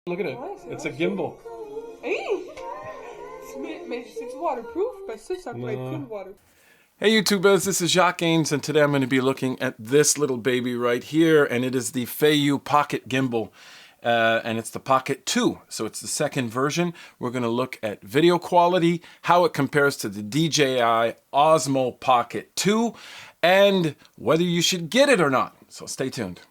Look at it. It's a gimbal. It's waterproof, but it's not quite cool water. Hey YouTubers, this is Jacques, and today I'm going to be looking at this little baby right here, and it is the Feiyu Pocket gimbal, and it's the Pocket 2, so it's the second version. We're going to look at video quality, how it compares to the DJI Osmo Pocket 2, and whether you should get it or not. So stay tuned.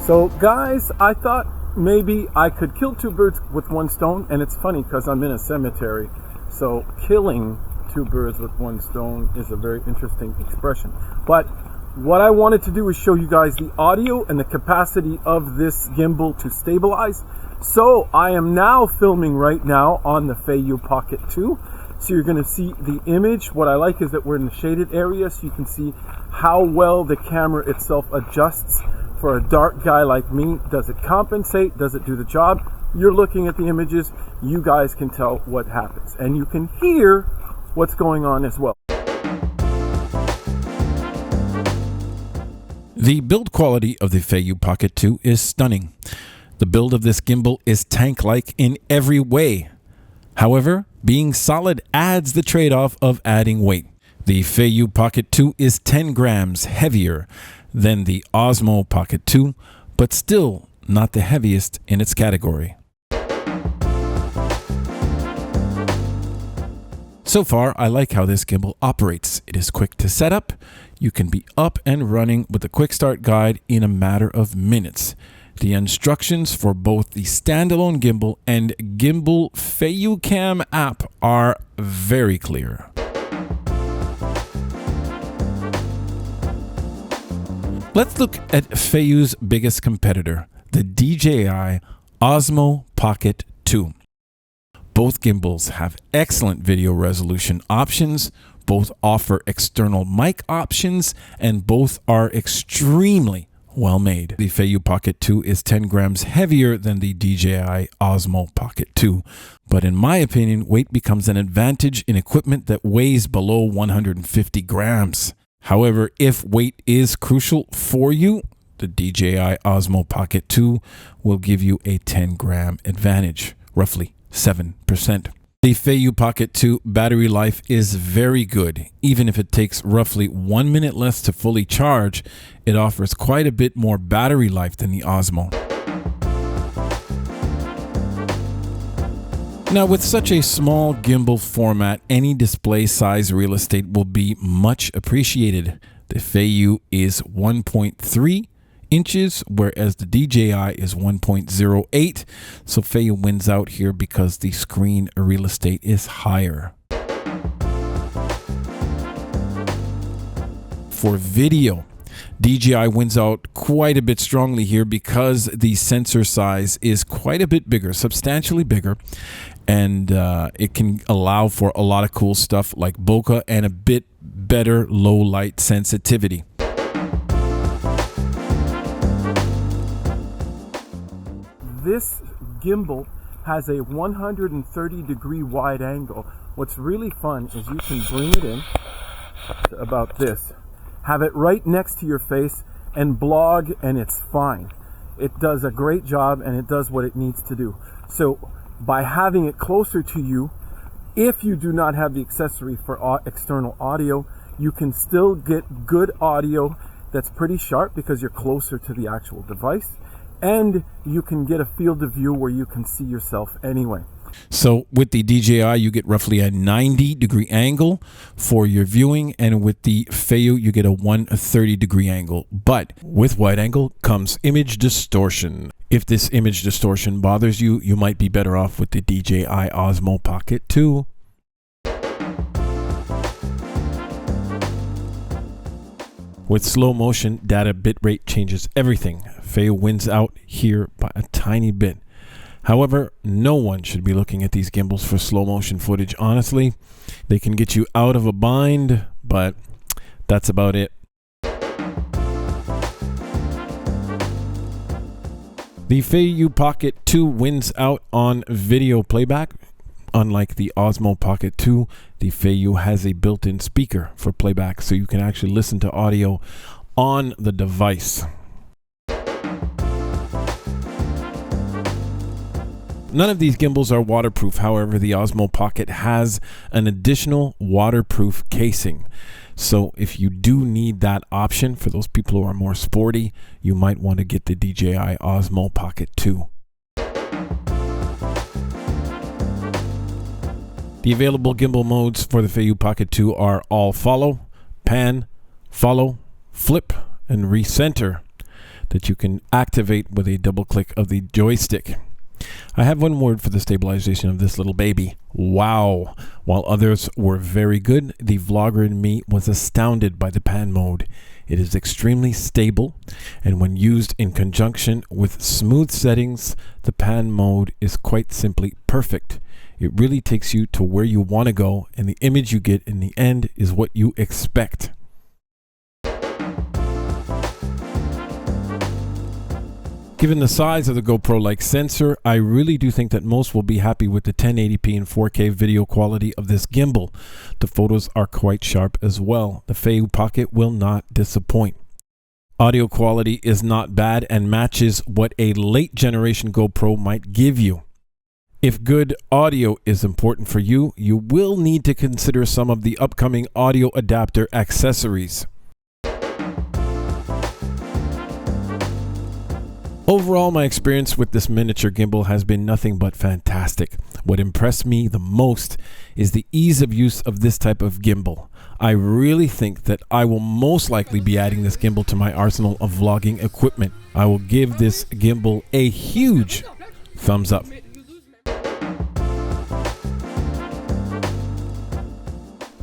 So guys, I thought maybe I could kill two birds with one stone, and it's funny because I'm in a cemetery, so killing two birds with one stone is a very interesting expression. But what I wanted to do is show you guys the audio and the capacity of this gimbal to stabilize. So I am now filming right now on the Feiyu Pocket 2. So you're going to see the image. What I like is that we're in the shaded area, so you can see how well the camera itself adjusts. For a dark guy like me, does it compensate? Does it do the job? You're looking at the images. You guys can tell what happens. And you can hear what's going on as well. The build quality of the Feiyu Pocket 2 is stunning. The build of this gimbal is tank-like in every way. However, being solid adds the trade-off of adding weight. The Feiyu Pocket 2 is 10 grams heavier than the Osmo Pocket 2, but still not the heaviest in its category. So far, I like how this gimbal operates. It is quick to set up. You can be up and running with the quick start guide in a matter of minutes. The instructions for both the standalone gimbal and gimbal Feiyucam app are very clear. Let's look at Feiyu's biggest competitor, the DJI Osmo Pocket 2. Both gimbals have excellent video resolution options, both offer external mic options, and both are extremely well made. The Feiyu Pocket 2 is 10 grams heavier than the DJI Osmo Pocket 2, but in my opinion, weight becomes an advantage in equipment that weighs below 150 grams. However, if weight is crucial for you, the DJI Osmo Pocket 2 will give you a 10 gram advantage, roughly 7%. The Feiyu Pocket 2 battery life is very good. Even if it takes roughly 1 minute less to fully charge, it offers quite a bit more battery life than the Osmo. Now, with such a small gimbal format, any display size real estate will be much appreciated. The Feiyu is 1.3 inches, whereas the DJI is 1.08. So Feiyu wins out here because the screen real estate is higher. For video, DJI wins out quite a bit strongly here because the sensor size is quite a bit bigger, substantially bigger, and it can allow for a lot of cool stuff like bokeh and a bit better low light sensitivity. This gimbal has a 130-degree wide angle. What's really fun is you can bring it in to about this, have it right next to your face, and blog, and it's fine. It does a great job, and it does what it needs to do. So by having it closer to you, if you do not have the accessory for external audio, you can still get good audio that's pretty sharp because you're closer to the actual device, and you can get a field of view where you can see yourself anyway. So with the DJI, you get roughly a 90-degree angle for your viewing, and with the Feiyu, you get a 130-degree angle. But with wide angle comes image distortion. If this image distortion bothers you, you might be better off with the DJI Osmo Pocket 2. With slow motion, data bitrate changes everything. Feiyu wins out here by a tiny bit. However, no one should be looking at these gimbals for slow motion footage, honestly. They can get you out of a bind, but that's about it. The Feiyu Pocket 2 wins out on video playback. Unlike the Osmo Pocket 2, the Feiyu has a built-in speaker for playback, so you can actually listen to audio on the device. None of these gimbals are waterproof. However, the Osmo Pocket has an additional waterproof casing. So if you do need that option for those people who are more sporty, you might want to get the DJI Osmo Pocket 2. The available gimbal modes for the Feiyu Pocket 2 are all follow, pan, follow, flip, and recenter that you can activate with a double click of the joystick. I have one word for the stabilization of this little baby. Wow! While others were very good, the vlogger in me was astounded by the pan mode. It is extremely stable, and when used in conjunction with smooth settings, the pan mode is quite simply perfect. It really takes you to where you want to go, and the image you get in the end is what you expect. Given the size of the GoPro-like sensor, I really do think that most will be happy with the 1080p and 4K video quality of this gimbal. The photos are quite sharp as well. The Feiyu Pocket will not disappoint. Audio quality is not bad and matches what a late generation GoPro might give you. If good audio is important for you, you will need to consider some of the upcoming audio adapter accessories. Overall, my experience with this miniature gimbal has been nothing but fantastic. What impressed me the most is the ease of use of this type of gimbal. I really think that I will most likely be adding this gimbal to my arsenal of vlogging equipment. I will give this gimbal a huge thumbs up.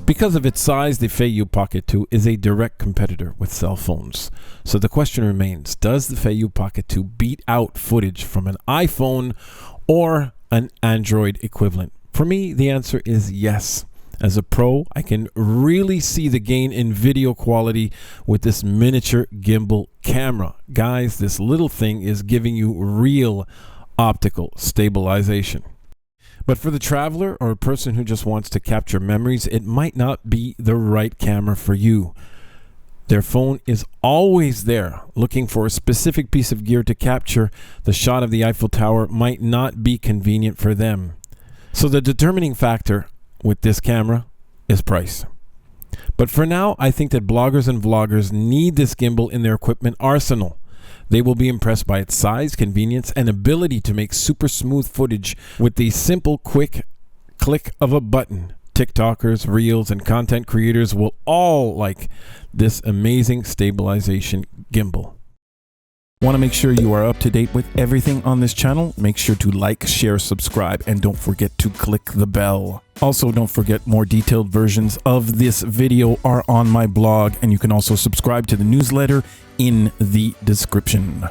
Because of its size, the Feiyu Pocket 2 is a direct competitor with cell phones. So the question remains, does the Feiyu Pocket 2 beat out footage from an iPhone or an Android equivalent? For me, the answer is yes. As a pro, I can really see the gain in video quality with this miniature gimbal camera. Guys, this little thing is giving you real optical stabilization. But for the traveler or a person who just wants to capture memories, it might not be the right camera for you. Their phone is always there looking for a specific piece of gear to capture. The shot of the Eiffel Tower might not be convenient for them. So the determining factor with this camera is price. But for now, I think that bloggers and vloggers need this gimbal in their equipment arsenal. They will be impressed by its size, convenience, and ability to make super smooth footage with the simple, quick click of a button. TikTokers, Reels, and content creators will all like this amazing stabilization gimbal. Want to make sure you are up to date with everything on this channel? Make sure to like, share, subscribe, and don't forget to click the bell. Also, don't forget more detailed versions of this video are on my blog, and you can also subscribe to the newsletter in the description.